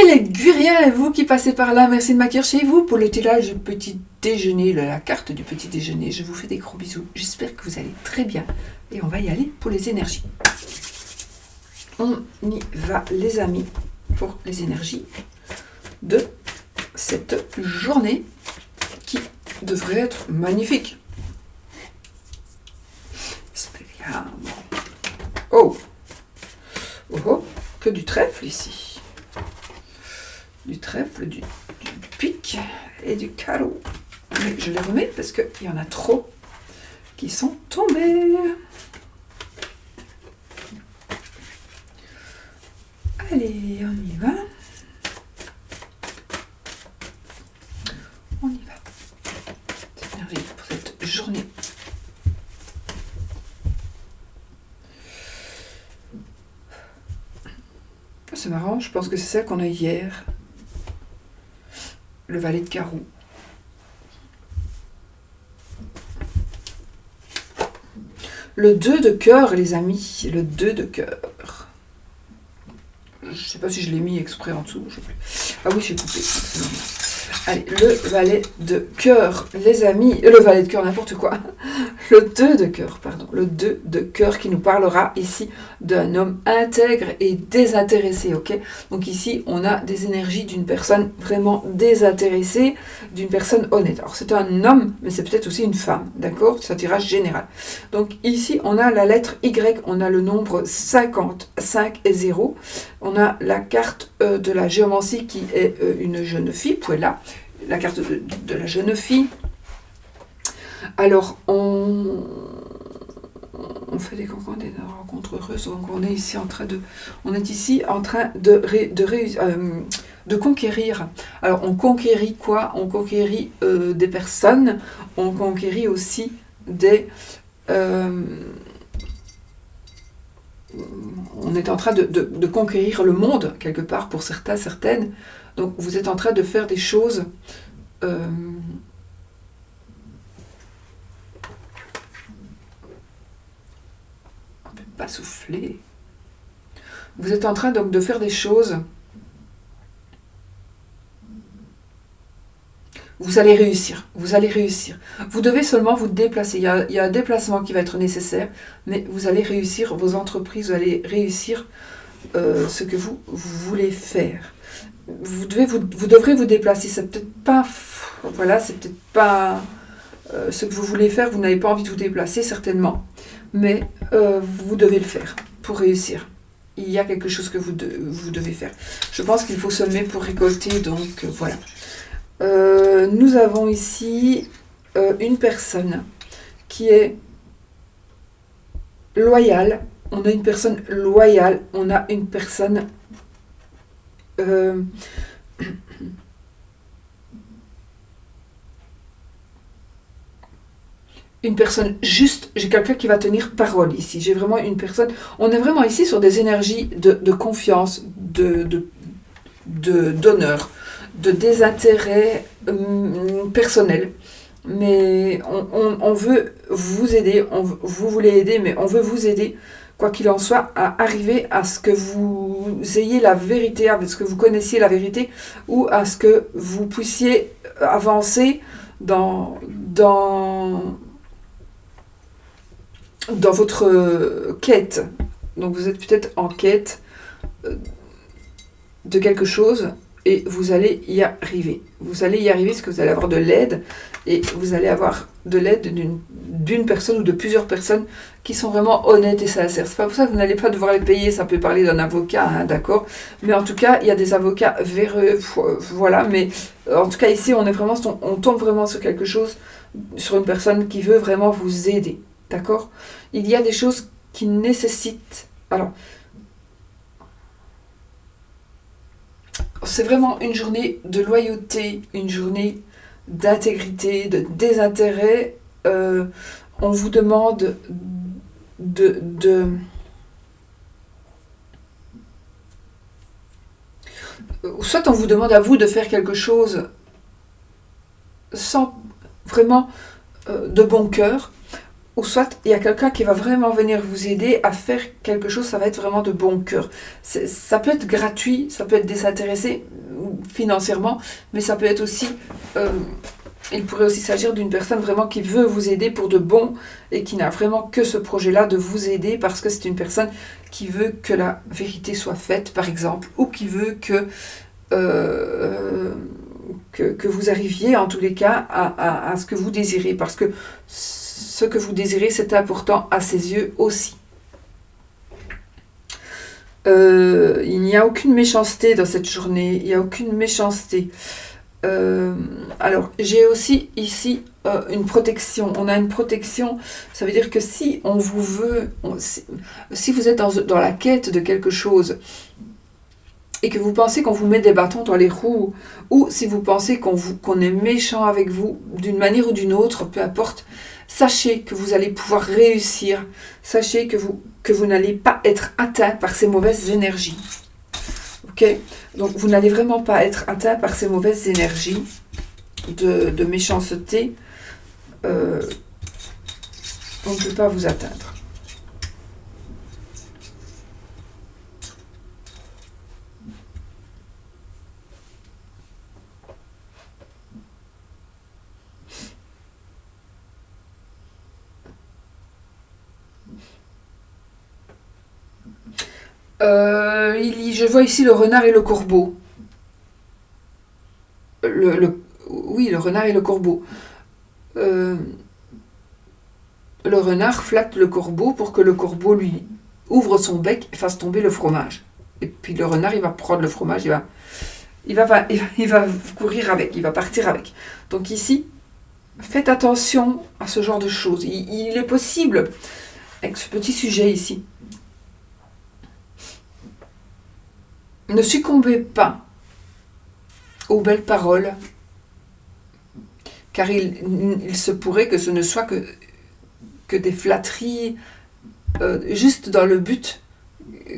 Et les Guriens, et vous qui passez par là, merci de m'accueillir chez vous pour le tirage du petit déjeuner, la carte du petit déjeuner. Je vous fais des gros bisous. J'espère que vous allez très bien. Et on va y aller pour les énergies. On y va, les amis, pour les énergies de cette journée qui devrait être magnifique. Spécial. Oh, oh, oh, que du trèfle ici. Du trèfle, du pic et du carreau. Mais je les remets parce qu'il y en a trop qui sont tombés. Allez, on y va. On y va. C'est merveilleux pour cette journée. C'est marrant, je pense que c'est celle qu'on a hier. Le valet de carreau. Le 2 de cœur, les amis. Le 2 de cœur. Je ne sais pas si je l'ai mis exprès en dessous. Ah oui, j'ai coupé. Allez, le valet de cœur, les amis. Le valet de cœur, n'importe quoi. Le 2 de cœur, pardon. Le 2 de cœur qui nous parlera ici d'un homme intègre et désintéressé, ok? Donc ici, on a des énergies d'une personne vraiment désintéressée, d'une personne honnête. Alors, c'est un homme, mais c'est peut-être aussi une femme, d'accord? C'est un tirage général. Donc ici, on a la lettre Y, on a le nombre 50, 5 et 0. On a la carte de la géomancie qui est une jeune fille, Puella, la carte de la jeune fille. Alors, on fait des rencontres heureuses, donc on est ici en train de conquérir. Alors, on conquérit quoi? On conquérit des personnes, on conquérit aussi des... on est en train de conquérir le monde, quelque part, pour certains, certaines. Donc, vous êtes en train de faire des choses... pas souffler. Vous êtes en train donc de faire des choses. Vous allez réussir. Vous allez réussir. Vous devez seulement vous déplacer. Il y a un déplacement qui va être nécessaire, mais vous allez réussir vos entreprises. Vous allez réussir ce que vous voulez faire. Vous devrez vous déplacer. C'est peut-être pas. Voilà, c'est peut-être pas ce que vous voulez faire. Vous n'avez pas envie de vous déplacer, certainement. Mais vous devez le faire pour réussir. Il y a quelque chose que vous devez faire. Je pense qu'il faut semer pour récolter, donc voilà. Nous avons ici une personne qui est loyale. On a une personne loyale. On a une personne... une personne juste, j'ai quelqu'un qui va tenir parole ici. J'ai vraiment une personne... On est vraiment ici sur des énergies de confiance, d'honneur, de désintérêt personnel. Mais on veut vous aider, vous voulez aider, mais on veut vous aider, quoi qu'il en soit, à arriver à ce que vous ayez la vérité, à ce que vous connaissiez la vérité, ou à ce que vous puissiez avancer dans votre quête. Donc vous êtes peut-être en quête de quelque chose et vous allez y arriver. Vous allez y arriver parce que vous allez avoir de l'aide et vous allez avoir de l'aide d'une personne ou de plusieurs personnes qui sont vraiment honnêtes et sincères. C'est pas pour ça que vous n'allez pas devoir les payer, ça peut parler d'un avocat, hein, d'accord? Mais en tout cas, il y a des avocats véreux, voilà, mais en tout cas ici, on tombe vraiment sur quelque chose, sur une personne qui veut vraiment vous aider. D'accord? Il y a des choses qui nécessitent... Alors, c'est vraiment une journée de loyauté, une journée d'intégrité, de désintérêt. On vous demande soit on vous demande à vous de faire quelque chose sans vraiment de bon cœur, ou soit il y a quelqu'un qui va vraiment venir vous aider à faire quelque chose, ça va être vraiment de bon cœur. Ça peut être gratuit, ça peut être désintéressé financièrement, mais ça peut être aussi... il pourrait aussi s'agir d'une personne vraiment qui veut vous aider pour de bon et qui n'a vraiment que ce projet-là de vous aider parce que c'est une personne qui veut que la vérité soit faite, par exemple, ou qui veut que vous arriviez, en tous les cas, à ce que vous désirez. Parce que ce que vous désirez, c'est important à ses yeux aussi. Il n'y a aucune méchanceté dans cette journée. Il n'y a aucune méchanceté. Alors, j'ai aussi ici une protection. On a une protection, ça veut dire que si on vous veut, si vous êtes dans la quête de quelque chose et que vous pensez qu'on vous met des bâtons dans les roues, ou si vous pensez qu'on est méchant avec vous d'une manière ou d'une autre, peu importe, sachez que vous allez pouvoir réussir. Sachez que vous n'allez pas être atteint par ces mauvaises énergies. Ok ? Donc vous n'allez vraiment pas être atteint par ces mauvaises énergies de méchanceté. On ne peut pas vous atteindre. Je vois ici le renard et le corbeau. Oui, le renard et le corbeau. Le renard flatte le corbeau pour que le corbeau lui ouvre son bec et fasse tomber le fromage. Et puis le renard, il va prendre le fromage, il va courir avec, il va partir avec. Donc ici, faites attention à ce genre de choses. Il est possible, avec ce petit sujet ici, ne succombez pas aux belles paroles, car il se pourrait que ce ne soit que des flatteries, juste dans le but,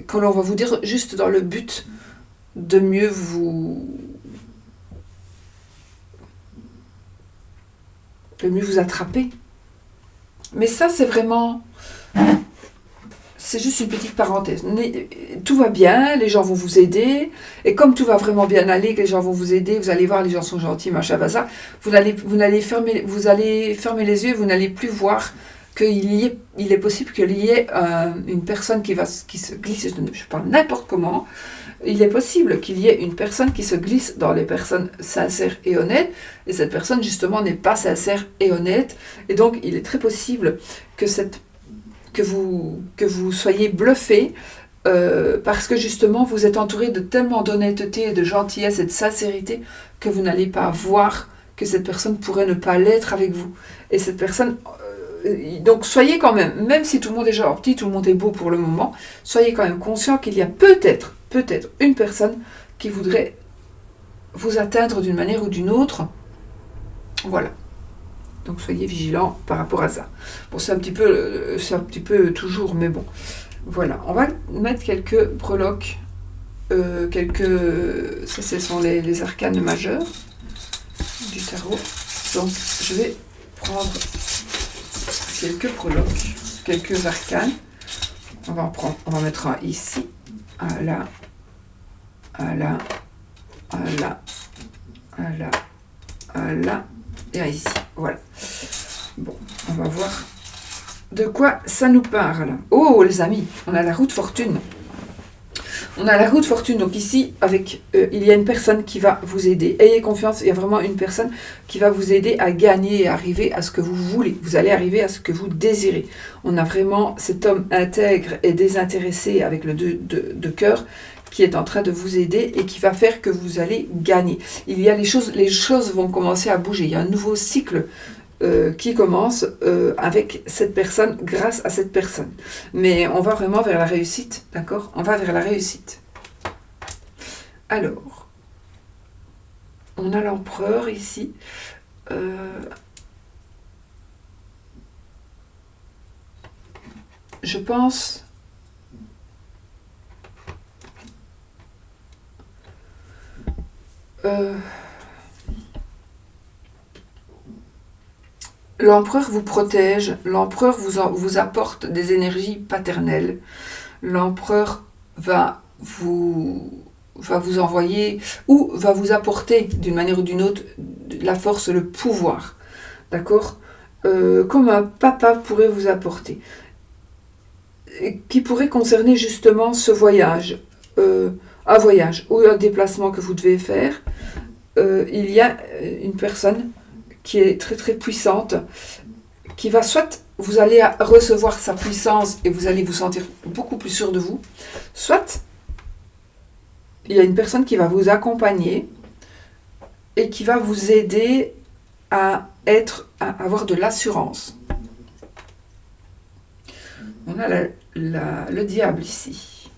que l'on va vous dire, juste dans le but de mieux vous attraper. Mais ça, c'est juste une petite parenthèse. Tout va bien, les gens vont vous aider, et comme tout va vraiment bien aller, que les gens vont vous aider, vous allez voir, les gens sont gentils, machin, bazar, vous allez fermer les yeux, vous n'allez plus voir il est possible qu'il y ait une personne qui se glisse, je parle n'importe comment, il est possible qu'il y ait une personne qui se glisse dans les personnes sincères et honnêtes, et cette personne justement n'est pas sincère et honnête, et donc il est très possible que vous soyez bluffé, parce que justement vous êtes entouré de tellement d'honnêteté, de gentillesse et de sincérité que vous n'allez pas voir que cette personne pourrait ne pas l'être avec vous. Et cette personne... donc soyez quand même si tout le monde est gentil, tout le monde est beau pour le moment, soyez quand même conscient qu'il y a peut-être une personne qui voudrait vous atteindre d'une manière ou d'une autre. Voilà. Donc soyez vigilants par rapport à ça. Bon, c'est un petit peu toujours, mais bon. Voilà. On va mettre quelques breloques. Ça, ce sont les arcanes majeures du tarot. Donc, je vais prendre quelques breloques, quelques arcanes. On va mettre un ici, un là, un là, un là, un là, un là, et un ici. Voilà. Bon, on va voir de quoi ça nous parle. Oh, les amis, on a la roue de fortune. On a la roue de fortune, donc ici, il y a une personne qui va vous aider. Ayez confiance, il y a vraiment une personne qui va vous aider à gagner et arriver à ce que vous voulez. Vous allez arriver à ce que vous désirez. On a vraiment cet homme intègre et désintéressé avec le 2 de cœur qui est en train de vous aider et qui va faire que vous allez gagner. Les choses vont commencer à bouger. Il y a un nouveau cycle qui commence avec cette personne, grâce à cette personne. Mais on va vraiment vers la réussite, d'accord ? On va vers la réussite. Alors, on a l'empereur ici. Je pense... L'empereur vous protège, l'empereur vous apporte des énergies paternelles. L'empereur va vous envoyer ou va vous apporter d'une manière ou d'une autre la force, le pouvoir. D'accord, comme un papa pourrait vous apporter. Qui pourrait concerner justement ce voyage. Un voyage ou un déplacement que vous devez faire. Il y a une personne qui est très très puissante, qui va soit vous allez recevoir sa puissance et vous allez vous sentir beaucoup plus sûr de vous, soit il y a une personne qui va vous accompagner et qui va vous aider à avoir de l'assurance. On a le diable ici.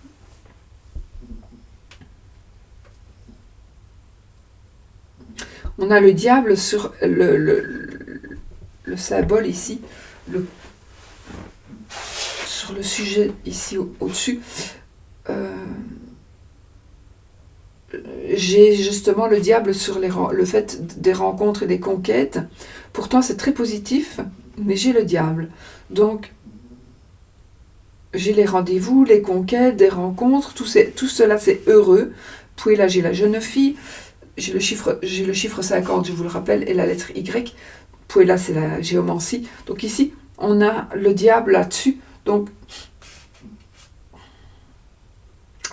On a le diable sur le symbole ici, sur le sujet ici au-dessus. J'ai justement le diable sur le fait des rencontres et des conquêtes. Pourtant c'est très positif, mais j'ai le diable. Donc j'ai les rendez-vous, les conquêtes, des rencontres, tout cela c'est heureux. Puis là j'ai la jeune fille, j'ai le chiffre 50, je vous le rappelle, et la lettre Y. Puis là c'est la géomancie. Donc ici on a le diable là-dessus. Donc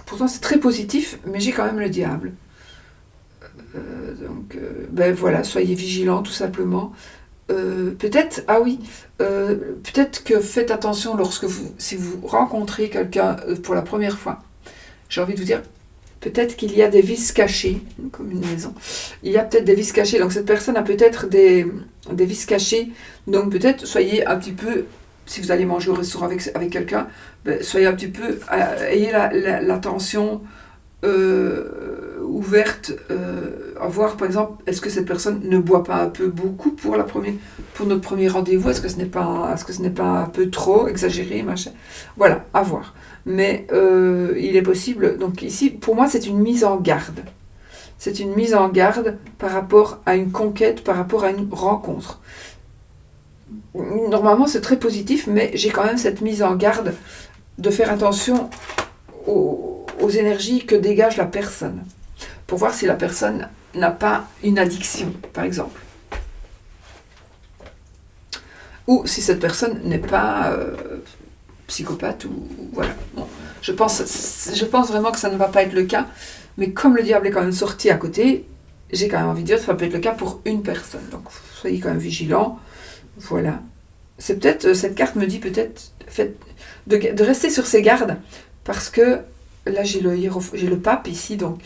pourtant c'est très positif, mais j'ai quand même le diable. Ben voilà, soyez vigilants tout simplement. Peut-être que faites attention si vous rencontrez quelqu'un pour la première fois. J'ai envie de vous dire, peut-être qu'il y a des vices cachés, comme une maison. Il y a peut-être des vices cachés, donc cette personne a peut-être des vices cachés. Donc peut-être soyez un petit peu, si vous allez manger au restaurant avec quelqu'un, soyez un petit peu, ayez l'attention ouverte à voir par exemple, est-ce que cette personne ne boit pas un peu beaucoup pour notre premier rendez-vous, est-ce que ce n'est pas un peu trop exagéré, machin. Voilà, à voir. Mais il est possible, donc ici pour moi c'est une mise en garde. C'est une mise en garde par rapport à une conquête, par rapport à une rencontre. Normalement c'est très positif, mais j'ai quand même cette mise en garde de faire attention aux énergies que dégage la personne, pour voir si la personne n'a pas une addiction, par exemple. Ou si cette personne n'est pas psychopathe, ou voilà. Bon, je pense vraiment que ça ne va pas être le cas, mais comme le diable est quand même sorti à côté, j'ai quand même envie de dire que ça peut être le cas pour une personne. Donc soyez quand même vigilants. Voilà. C'est peut-être, cette carte me dit peut-être de rester sur ses gardes, parce que là j'ai le pape ici, donc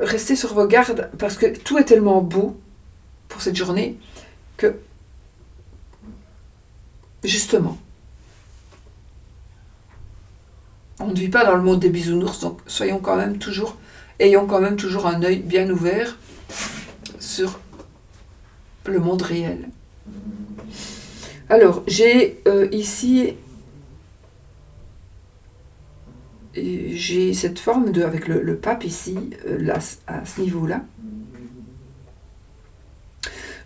restez sur vos gardes, parce que tout est tellement beau pour cette journée que justement on ne vit pas dans le monde des bisounours, donc ayons quand même toujours un œil bien ouvert sur le monde réel. Alors j'ai ici j'ai cette forme avec le pape ici, là, à ce niveau-là.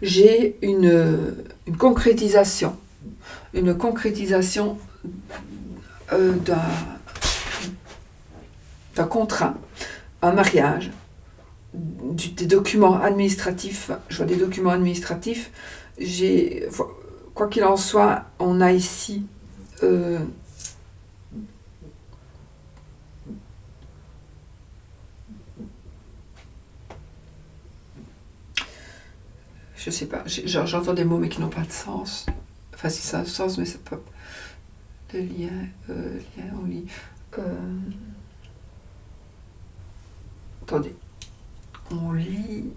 J'ai une concrétisation d'un contrat, un mariage, des documents administratifs. Je vois des documents administratifs. Quoi qu'il en soit, on a ici je sais pas, j'entends des mots mais qui n'ont pas de sens. Enfin, si ça a un sens, mais c'est pas. Le lien, on lit. Attendez. On lit.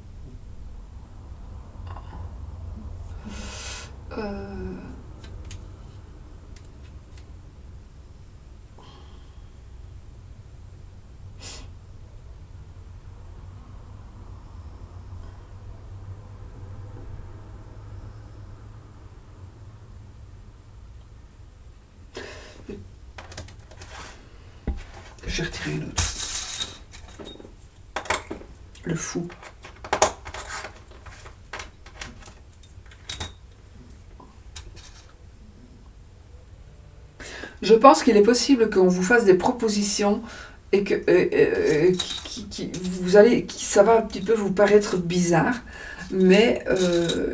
Je vais retirer une autre. Le fou. Je pense qu'il est possible qu'on vous fasse des propositions et que ça va un petit peu vous paraître bizarre, mais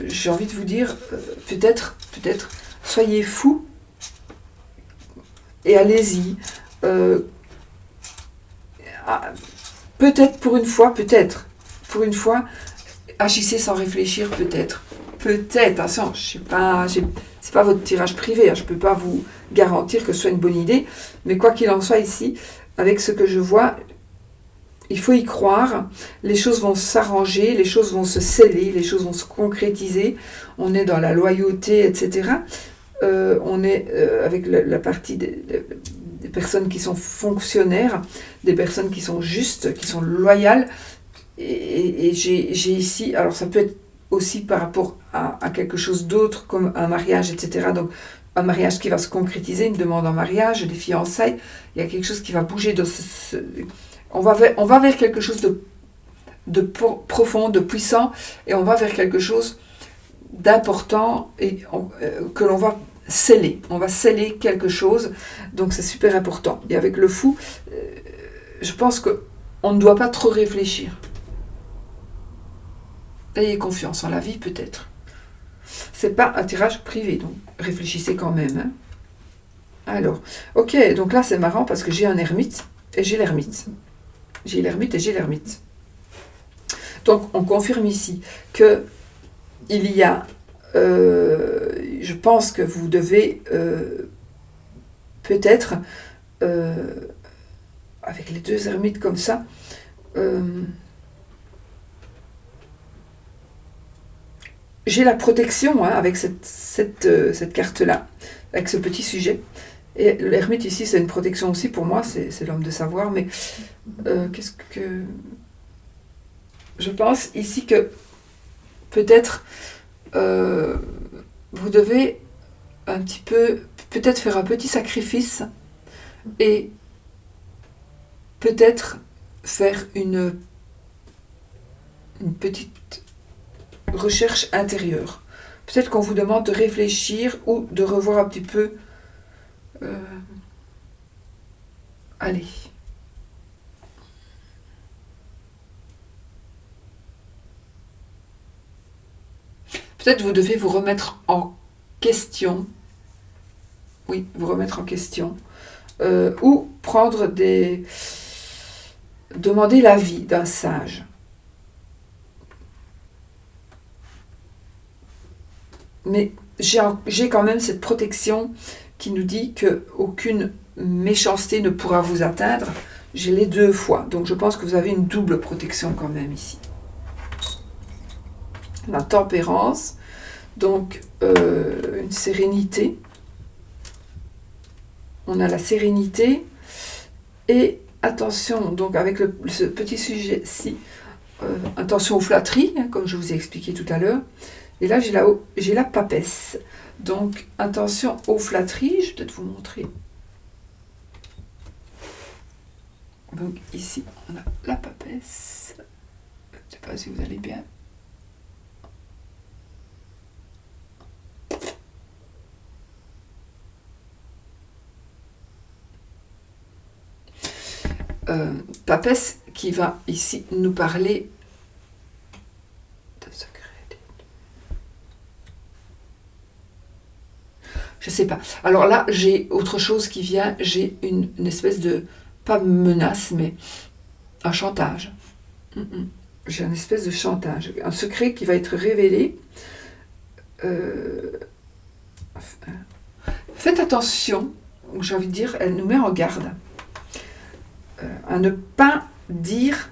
j'ai envie de vous dire, peut-être, soyez fous et allez-y. Peut-être pour une fois, agissez sans réfléchir, peut-être, attention, c'est pas votre tirage privé, hein, je ne peux pas vous garantir que ce soit une bonne idée, mais quoi qu'il en soit ici, avec ce que je vois, il faut y croire, les choses vont s'arranger, les choses vont se sceller, les choses vont se concrétiser, on est dans la loyauté, etc. On est avec la partie des personnes qui sont fonctionnaires, des personnes qui sont justes, qui sont loyales, et j'ai ici, alors ça peut être aussi par rapport à quelque chose d'autre, comme un mariage, etc. Donc, un mariage qui va se concrétiser, une demande en mariage, des fiançailles, il y a quelque chose qui va bouger. On va vers quelque chose de profond, de puissant, et on va vers quelque chose d'important et que l'on va sceller. On va sceller quelque chose, donc c'est super important. Et avec le fou, je pense qu'on ne doit pas trop réfléchir. Ayez confiance en la vie, peut-être. C'est pas un tirage privé, donc réfléchissez quand même. Hein. Alors, ok, donc là c'est marrant parce que j'ai un ermite et j'ai l'ermite. J'ai l'ermite et j'ai l'ermite. Donc on confirme ici que il y a, je pense que vous devez peut-être, avec les deux ermites comme ça, j'ai la protection hein, avec cette carte-là, avec ce petit sujet. Et l'ermite ici, c'est une protection aussi pour moi, c'est l'homme de savoir, mais qu'est-ce que... Je pense ici que peut-être vous devez un petit peu, peut-être faire un petit sacrifice et peut-être faire une petite recherche intérieure. Peut-être qu'on vous demande de réfléchir ou de revoir un petit peu. Allez. Peut-être vous devez vous remettre en question. Oui, vous remettre en question. Ou prendre demander l'avis d'un sage. Mais j'ai quand même cette protection qui nous dit qu'aucune méchanceté ne pourra vous atteindre. J'ai les deux fois. Donc je pense que vous avez une double protection quand même ici. La tempérance. Donc une sérénité. On a la sérénité. Et attention, donc avec ce petit sujet-ci, attention aux flatteries, hein, comme je vous ai expliqué tout à l'heure. Et là, j'ai la papesse. Donc, attention aux flatteries. Je vais peut-être vous montrer. Donc, ici, on a la papesse. Je ne sais pas si vous allez bien. Papesse qui va ici nous parler de secret. Je sais pas. Alors là, j'ai autre chose qui vient. J'ai une espèce de, pas menace, mais un chantage. J'ai une espèce de chantage. Un secret qui va être révélé. Faites attention, j'ai envie de dire, elle nous met en garde. À ne pas dire,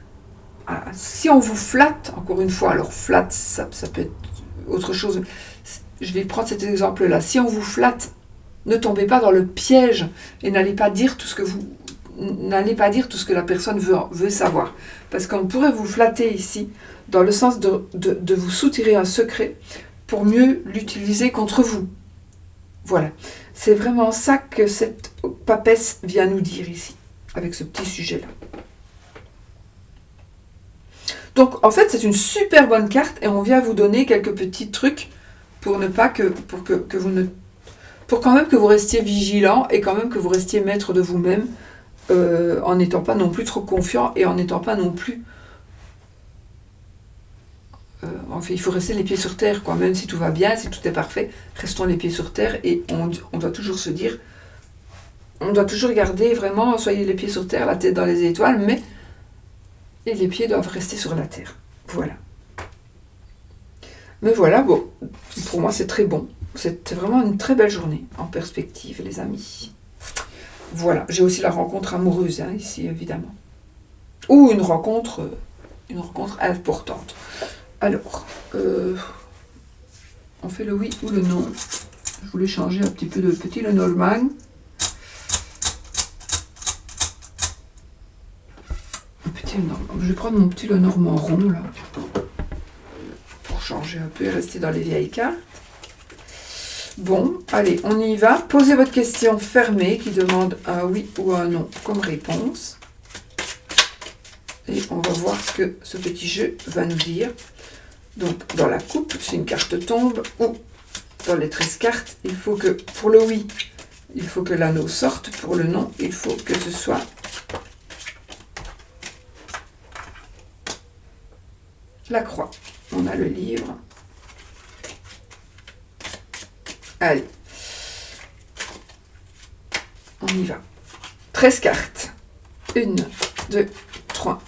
si on vous flatte, encore une fois, alors flatte, ça peut être autre chose. Je vais prendre cet exemple-là. Si on vous flatte, ne tombez pas dans le piège et n'allez pas dire tout ce que la personne veut savoir. Parce qu'on pourrait vous flatter ici, dans le sens de vous soutirer un secret pour mieux l'utiliser contre vous. Voilà. C'est vraiment ça que cette papesse vient nous dire ici, avec ce petit sujet-là. Donc, en fait, c'est une super bonne carte et on vient vous donner quelques petits trucs pour pour quand même que vous restiez vigilant et quand même que vous restiez maître de vous-même, en n'étant pas non plus trop confiant et en n'étant pas non plus... Enfin, il faut rester les pieds sur terre, quoi. Même si tout va bien, si tout est parfait, restons les pieds sur terre et on doit toujours se dire... On doit toujours garder vraiment, soyez les pieds sur terre, la tête dans les étoiles, mais et les pieds doivent rester sur la terre. Voilà. Mais voilà, bon, pour moi c'est très bon. C'était vraiment une très belle journée en perspective, les amis. Voilà, j'ai aussi la rencontre amoureuse, hein, ici, évidemment. Ou une rencontre importante. Alors, on fait le oui ou le non. Je voulais changer un petit peu de petit Lenormand. Je vais prendre mon petit Lenormand rond, là, pour changer un peu et rester dans les vieilles cartes. Bon, allez, on y va. Posez votre question fermée qui demande un oui ou un non comme réponse. Et on va voir ce que ce petit jeu va nous dire. Donc, dans la coupe, si une carte tombe, ou dans les 13 cartes, il faut que, pour le oui, il faut que l'anneau sorte. Pour le non, il faut que ce soit la croix. On a le livre. Allez. On y va. 13 cartes. 1, 2, 3.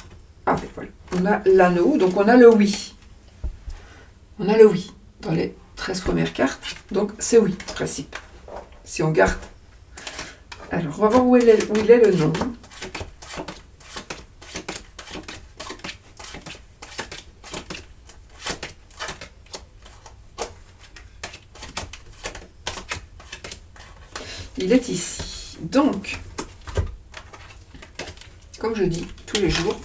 Ah oui, voilà. On a l'anneau, donc on a le oui. On a le oui dans les 13 premières cartes. Donc c'est oui, en principe. Si on garde. Alors, on va voir où il est le non. Il est ici. Donc, comme je dis tous les jours,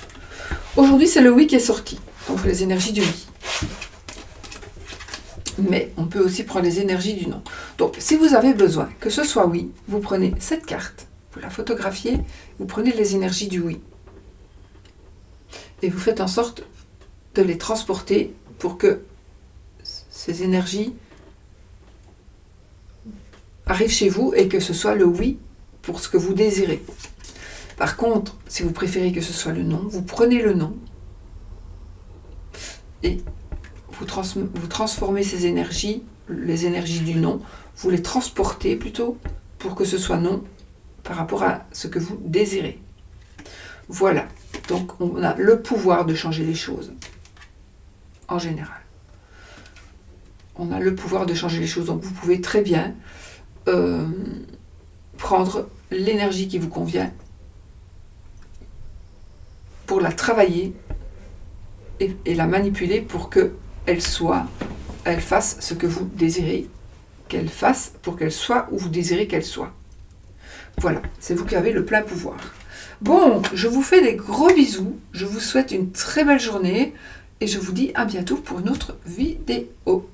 aujourd'hui c'est le oui qui est sorti. Donc les énergies du oui. Mais on peut aussi prendre les énergies du non. Donc si vous avez besoin que ce soit oui, vous prenez cette carte, vous la photographiez, vous prenez les énergies du oui. Et vous faites en sorte de les transporter pour que ces énergies arrive chez vous et que ce soit le oui pour ce que vous désirez. Par contre, si vous préférez que ce soit le non, vous prenez le non et vous transformez ces énergies, les énergies du non, vous les transportez plutôt pour que ce soit non par rapport à ce que vous désirez. Voilà, donc on a le pouvoir de changer les choses, en général. On a le pouvoir de changer les choses, donc vous pouvez très bien prendre l'énergie qui vous convient pour la travailler et la manipuler pour qu'elle fasse ce que vous désirez qu'elle fasse, pour qu'elle soit où vous désirez qu'elle soit. Voilà, c'est vous qui avez le plein pouvoir. Bon, je vous fais des gros bisous, je vous souhaite une très belle journée et je vous dis à bientôt pour une autre vidéo.